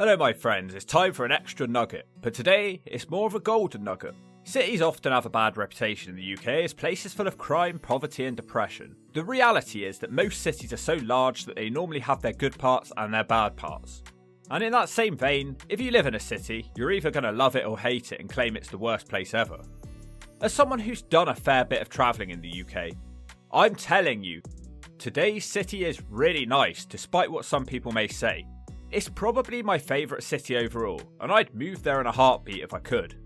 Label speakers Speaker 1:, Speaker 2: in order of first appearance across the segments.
Speaker 1: Hello my friends, it's time for an extra nugget, but today it's more of a golden nugget. Cities often have a bad reputation in the UK as places full of crime, poverty and depression. The reality is that most cities are so large that they normally have their good parts and their bad parts. And in that same vein, if you live in a city, you're either going to love it or hate it and claim it's the worst place ever. As someone who's done a fair bit of travelling in the UK, I'm telling you, today's city is really nice despite what some people may say. It's probably my favourite city overall, and I'd move there in a heartbeat if I could.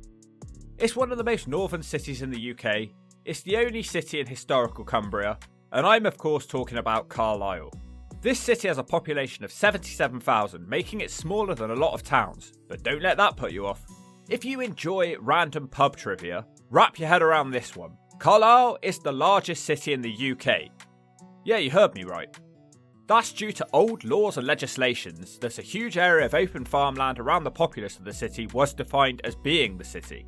Speaker 1: It's one of the most northern cities in the UK, it's the only city in historical Cumbria, and I'm of course talking about Carlisle. This city has a population of 77,000, making it smaller than a lot of towns, but don't let that put you off. If you enjoy random pub trivia, wrap your head around this one. Carlisle is the largest city in the UK. Yeah, you heard me right. That's due to old laws and legislations that a huge area of open farmland around the populace of the city was defined as being the city.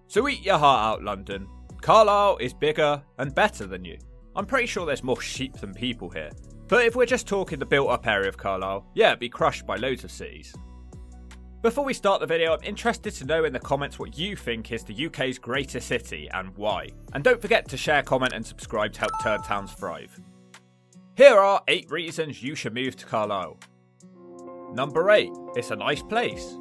Speaker 1: So eat your heart out, London. Carlisle is bigger and better than you. I'm pretty sure there's more sheep than people here. But if we're just talking the built up area of Carlisle, yeah, it'd be crushed by loads of cities. Before we start the video, I'm interested to know in the comments what you think is the UK's greatest city and why. And don't forget to share, comment and subscribe to help Turdtowns thrive. Here are 8 reasons you should move to Carlisle. Number 8. It's a nice place.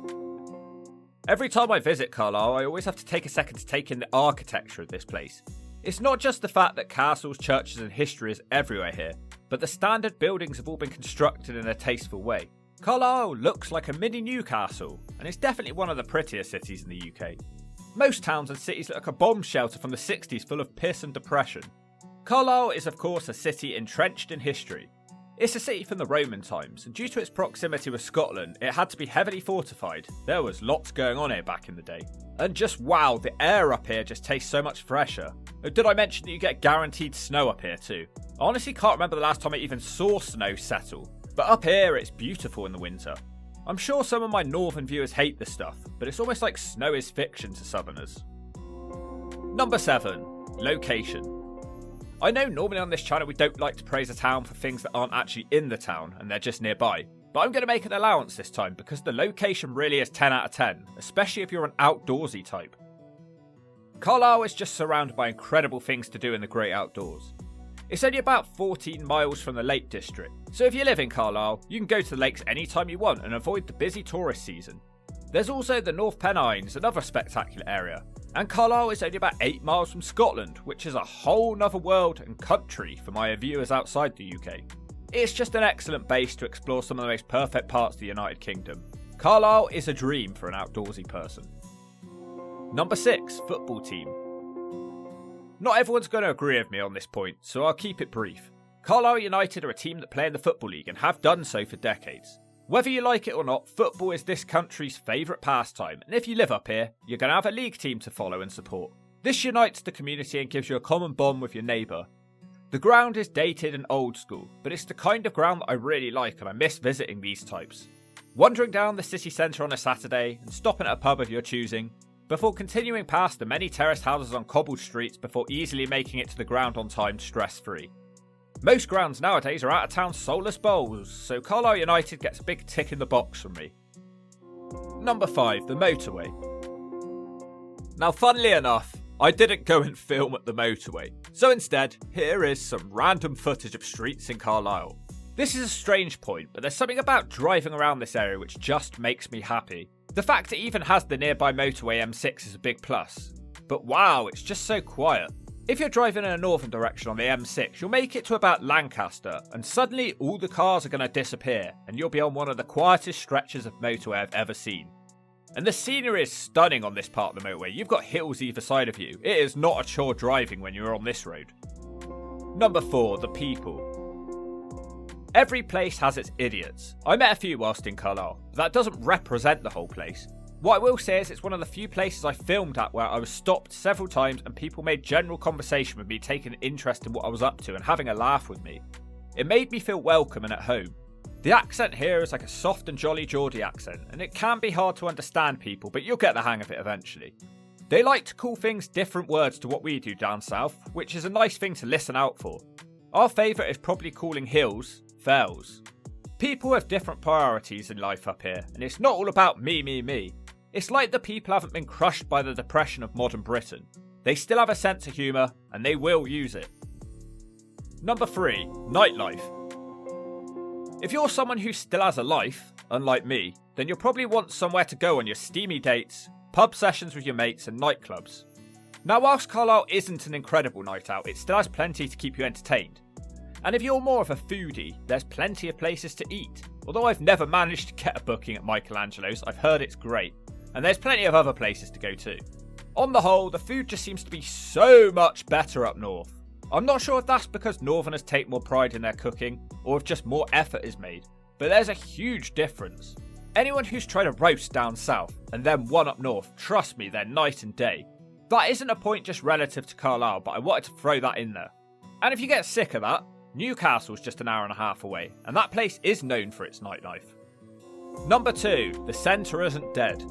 Speaker 1: Every time I visit Carlisle, I always have to take a second to take in the architecture of this place. It's not just the fact that castles, churches and history is everywhere here, but the standard buildings have all been constructed in a tasteful way. Carlisle looks like a mini Newcastle, and it's definitely one of the prettier cities in the UK. Most towns and cities look like a bomb shelter from the 60s full of piss and depression. Carlisle is of course a city entrenched in history. It's a city from the Roman times, and due to its proximity with Scotland, it had to be heavily fortified. There was lots going on here back in the day. And just wow, the air up here just tastes so much fresher. Oh, did I mention that you get guaranteed snow up here too? I honestly can't remember the last time I even saw snow settle, but up here it's beautiful in the winter. I'm sure some of my northern viewers hate this stuff, but it's almost like snow is fiction to southerners. Number 7. Location. I know normally on this channel we don't like to praise a town for things that aren't actually in the town and they're just nearby, but I'm going to make an allowance this time because the location really is 10 out of 10, especially if you're an outdoorsy type. Carlisle is just surrounded by incredible things to do in the great outdoors. It's only about 14 miles from the Lake District, so if you live in Carlisle, you can go to the lakes anytime you want and avoid the busy tourist season. There's also the North Pennines, another spectacular area. And Carlisle is only about 8 miles from Scotland, which is a whole nother world and country for my viewers outside the UK. It's just an excellent base to explore some of the most perfect parts of the United Kingdom. Carlisle is a dream for an outdoorsy person. Number 6. Football team. Not everyone's going to agree with me on this point, so I'll keep it brief. Carlisle United are a team that play in the Football League and have done so for decades. Whether you like it or not, football is this country's favourite pastime, and if you live up here, you're going to have a league team to follow and support. This unites the community and gives you a common bond with your neighbour. The ground is dated and old school, but it's the kind of ground that I really like and I miss visiting these types. Wandering down the city centre on a Saturday and stopping at a pub of your choosing, before continuing past the many terraced houses on cobbled streets before easily making it to the ground on time stress-free. Most grounds nowadays are out of town soulless bowls, so Carlisle United gets a big tick in the box from me. Number 5. The Motorway. Now funnily enough, I didn't go and film at the motorway, so instead, here is some random footage of streets in Carlisle. This is a strange point, but there's something about driving around this area which just makes me happy. The fact it even has the nearby motorway M6 is a big plus, but wow, it's just so quiet. If you're driving in a northern direction on the M6, you'll make it to about Lancaster, and suddenly all the cars are going to disappear, and you'll be on one of the quietest stretches of motorway I've ever seen. And the scenery is stunning on this part of the motorway. You've got hills either side of you. It is not a chore driving when you're on this road. Number 4. The people. Every place has its idiots. I met a few whilst in Carlisle, but that doesn't represent the whole place. What I will say is it's one of the few places I filmed at where I was stopped several times and people made general conversation with me, taking an interest in what I was up to and having a laugh with me. It made me feel welcome and at home. The accent here is like a soft and jolly Geordie accent, and it can be hard to understand people, but you'll get the hang of it eventually. They like to call things different words to what we do down south, which is a nice thing to listen out for. Our favourite is probably calling hills fells. People have different priorities in life up here, and it's not all about me. It's like the people haven't been crushed by the depression of modern Britain. They still have a sense of humour, and they will use it. Number 3. Nightlife. If you're someone who still has a life, unlike me, then you'll probably want somewhere to go on your steamy dates, pub sessions with your mates and nightclubs. Now whilst Carlisle isn't an incredible night out, it still has plenty to keep you entertained. And if you're more of a foodie, there's plenty of places to eat. Although I've never managed to get a booking at Michelangelo's, I've heard it's great. And there's plenty of other places to go too. On the whole, the food just seems to be so much better up north. I'm not sure if that's because northerners take more pride in their cooking, or if just more effort is made, but there's a huge difference. Anyone who's tried a roast down south, and then one up north, trust me, they're night and day. That isn't a point just relative to Carlisle, but I wanted to throw that in there. And if you get sick of that, Newcastle's just an hour and a half away, and that place is known for its nightlife. Number 2, the centre isn't dead.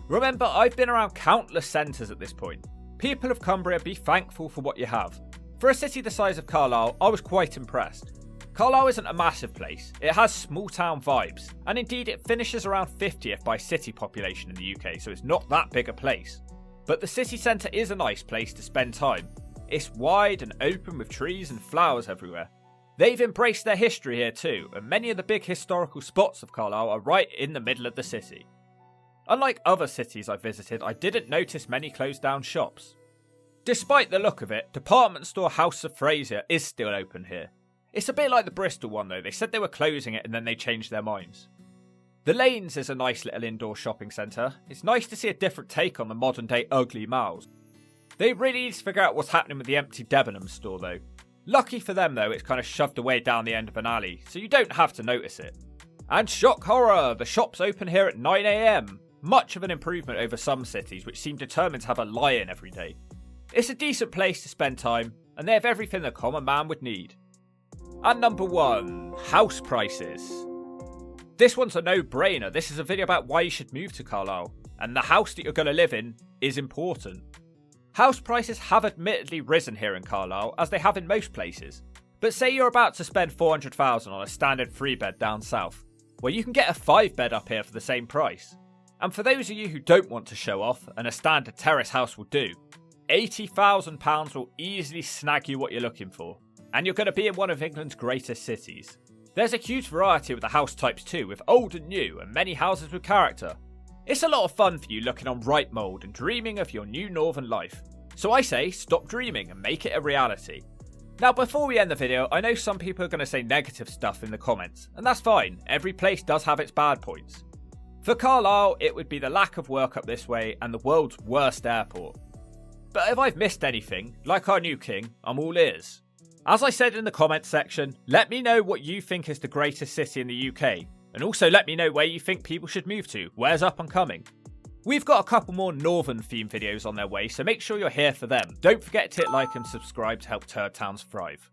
Speaker 1: Remember, I've been around countless centres at this point. People of Cumbria, be thankful for what you have. For a city the size of Carlisle, I was quite impressed. Carlisle isn't a massive place, it has small town vibes, and indeed it finishes around 50th by city population in the UK, so it's not that big a place. But the city centre is a nice place to spend time. It's wide and open with trees and flowers everywhere. They've embraced their history here too, and many of the big historical spots of Carlisle are right in the middle of the city. Unlike other cities I visited, I didn't notice many closed down shops. Despite the look of it, department store House of Fraser is still open here. It's a bit like the Bristol one though, they said they were closing it and then they changed their minds. The Lanes is a nice little indoor shopping centre. It's nice to see a different take on the modern day ugly malls. They really need to figure out what's happening with the empty Debenhams store though. Lucky for them though, it's kind of shoved away down the end of an alley, so you don't have to notice it. And shock horror, the shop's open here at 9 AM. Much of an improvement over some cities which seem determined to have a lie-in every day. It's a decent place to spend time, and they have everything the common man would need. And number 1, house prices. This one's a no-brainer. This is a video about why you should move to Carlisle, and the house that you're going to live in is important. House prices have admittedly risen here in Carlisle, as they have in most places. But say you're about to spend $400,000 on a standard 3-bed down south, well you can get a 5-bed up here for the same price. And for those of you who don't want to show off, and a standard terrace house will do, £80,000 will easily snag you what you're looking for. And you're going to be in one of England's greatest cities. There's a huge variety with the house types too, with old and new, and many houses with character. It's a lot of fun for you looking on Rightmove and dreaming of your new northern life. So I say, stop dreaming and make it a reality. Now before we end the video, I know some people are going to say negative stuff in the comments, and that's fine, every place does have its bad points. For Carlisle, it would be the lack of work up this way and the world's worst airport. But if I've missed anything, like our new king, I'm all ears. As I said in the comments section, let me know what you think is the greatest city in the UK, and also let me know where you think people should move to, where's up and coming. We've got a couple more northern themed videos on their way, so make sure you're here for them. Don't forget to hit like and subscribe to help Turdtowns thrive.